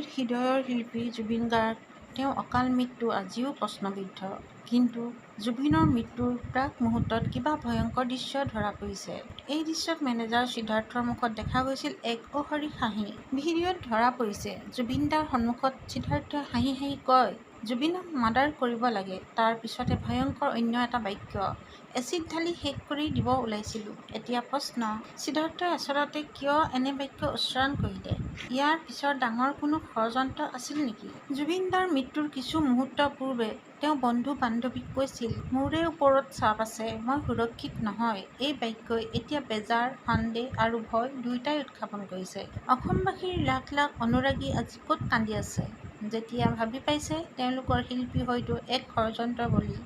অসমবাসীৰ হৃদয়ৰ শিল্পী জুবিন গাৰ্গ তেওঁ অকাল মৃত্যু আজিও প্ৰশ্নবিদ্ধ। কিন্তু জুবিনৰ মৃত্যুৰ প্ৰাক মুহূৰ্তত কিবা ভয়ংকৰ দৃশ্য ধৰা পৰিছে। এই দৃশ্যত মেনেজাৰ সিদ্ধাৰ্থৰ মুখত দেখা গৈছিল এক অহৰহ হাঁহি। ভিডিঅ'ত ধৰা পৰিছে জুবিন দাৰ সন্মুখত সিদ্ধাৰ্থই হাঁহি হাঁহি কয়, জুবিনক মাৰ্ডাৰ কৰিব লাগে। তাৰ পিছতে ভয়ংকৰ অন্য এটা বাক্য, এচিড ঢালি শেষ কৰি দিব ওলাইছিলো। এতিয়া প্ৰশ্ন, সিদ্ধাৰ্থই আচলতে কিয় এনে বাক্য উচ্চাৰণ কৰিলে? ইয়াৰ পিছত ডাঙৰ কোনো ষড়যন্ত্ৰ আছিল নেকি? জুবিন দাৰ মৃত্যুৰ কিছু মুহূৰ্ত পূৰ্বে তেওঁ বন্ধু-বান্ধৱীক কৈছিল, মোৰে ওপৰত চাপ আছে, মই সুৰক্ষিত নহয়। এই বাক্যই এতিয়া বেজাৰ, সন্দেহ আৰু ভয় দুয়োটাই উত্থাপন কৰিছে। অসমবাসীৰ লাখ লাখ অনুৰাগী আজি ক'ত কান্দি আছে, যেতিয়া ভাবি পাইছে তেওঁলোকৰ শিল্পী হয়তো এক ষড়যন্ত্ৰৰ বলি।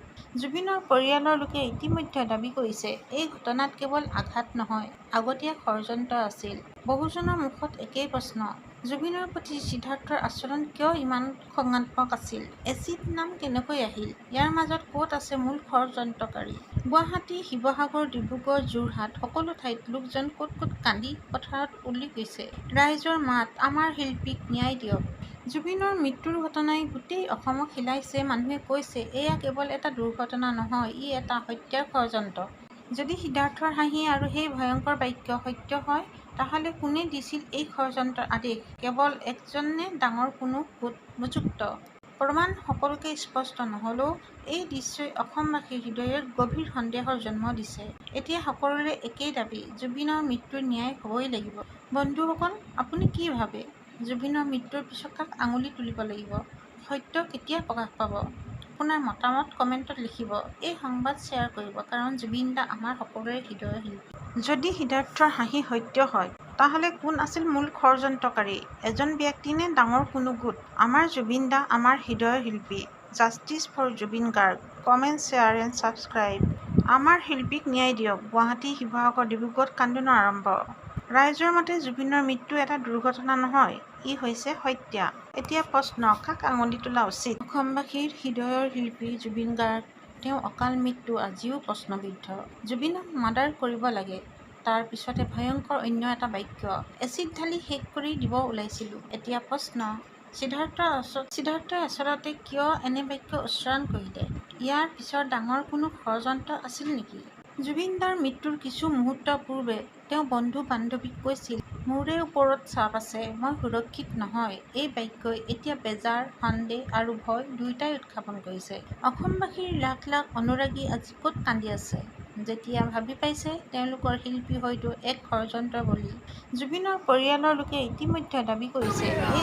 জুবিনৰ পৰিয়ালৰ লোকে ইতিমধ্যে দাবী কৰিছে, এই ঘটনাত কেৱল আঘাত নহয়, আগতীয়া ষড়যন্ত্ৰ আছিল। বহুজনৰ মুখত একেই প্ৰশ্ন, জুবিনৰ প্ৰতি সিদ্ধাৰ্থৰ আচৰণ কিয় ইমান খংগাত্মক আছিল? এচিড নাম কেনেকৈ আহিল? ইয়াৰ মাজত ক'ত আছে মূল ষড়যন্ত্ৰকাৰী? গুৱাহাটী, শিৱসাগৰ, ডিব্ৰুগড়, যোৰহাট সকলো ঠাইত লোকজন ক'ত ক'ত কান্দি পথাৰত উৰি গৈছে। ৰাইজৰ মাত, আমাৰ শিল্পীক ন্যায় দিয়ক। জুবিনৰ মৃত্যুৰ ঘটনাই গোটেই অসমক হিলাইছে। মানুহে কৈছে, এয়া কেৱল এটা দুৰ্ঘটনা নহয়, ই এটা হত্যাৰ ষড়যন্ত্ৰ। যদি সিদ্ধাৰ্থৰ হাঁহি আৰু সেই ভয়ংকৰ বাক্য সত্য হয়, তাহলে কোনে দিছিল এই ষড়যন্ত্ৰৰ আদেশ? কেৱল একজন নে ডাঙৰ কোনো গুট? প্ৰমাণ সকলোকে স্পষ্ট নহ'লেও এই দৃশ্যই অসমবাসীৰ হৃদয়ত গভীৰ সন্দেহৰ জন্ম দিছে। এতিয়া সকলোৰে একেই দাবী, জুবিনৰ মৃত্যুৰ ন্যায় হ'বই লাগিব। বন্ধুসকল, আপুনি কি ভাবে? জুবিনৰ মৃত্যুৰ পিছত কাক আঙুলি তুলিব লাগিব? সত্য কেতিয়া প্ৰকাশ পাব? আপোনাৰ মতামত কমেণ্টত লিখিব। এই সংবাদ শ্বেয়াৰ কৰিব, কাৰণ জুবিন দা আমাৰ সকলোৰে হৃদয়ৰ শিল্পী। যদি সিদ্ধাৰ্থৰ হাঁহি সত্য হয়, তাহলে কোন আছিল মূল ষড়যন্ত্ৰকাৰী? এজন ব্যক্তি নে ডাঙৰ কোনো গোট? আমাৰ জুবিন দা আমাৰ হৃদয়ৰ শিল্পী। Justice for Zubeen Garg. Comment, share and subscribe. আমাৰ শিল্পীক ন্যায় দিয়ক। গুৱাহাটী, শিৱসাগৰ, ডিব্ৰুগড়ত কান্দোন আৰম্ভ। ৰাইজৰ মতে জুবিনৰ মৃত্যু এটা দুৰ্ঘটনা নহয়, ই হৈছে হত্যা। এতিয়া প্ৰশ্ন, কাক আঙুলি তোলা উচিত? অসমবাসীৰ হৃদয়ৰ শিল্পী জুবিন গাৰ্গ তেওঁ অকাল মৃত্যু আজিও প্ৰশ্নবিদ্ধ। জুবিনক মাৰ্ডাৰ কৰিব লাগে। তাৰ পিছতে ভয়ংকৰ অন্য এটা বাক্য, এচিড ঢালি শেষ কৰি দিব ওলাইছিলো। এতিয়া প্ৰশ্ন, সিদ্ধাৰ্থই আচলতে কিয় এনে বাক্য উচ্চাৰণ কৰিলে? ইয়াৰ পিছত ডাঙৰ কোনো ষড়যন্ত্ৰ আছিল নেকি? জুবিন দাৰ মৃত্যুৰ কিছু মুহূৰ্ত পূৰ্বে তেওঁ বন্ধু-বান্ধৱীক কৈছিল, মোৰে ওপৰত চাপ আছে, মই সুৰক্ষিত নহয়। এই বাক্যই এতিয়া বেজাৰ, সন্দেহ আৰু ভয় দুয়োটাই উত্থাপন কৰিছে। অসমবাসীৰ লাখ লাখ অনুৰাগী আজি ক'ত কান্দি আছে, যেতিয়া ভাবি পাইছে তেওঁলোকৰ শিল্পী হয়তো এক ষড়যন্ত্ৰৰ বলি। জুবিনৰ পৰিয়ালৰ লোকে ইতিমধ্যে দাবী কৰিছে, এই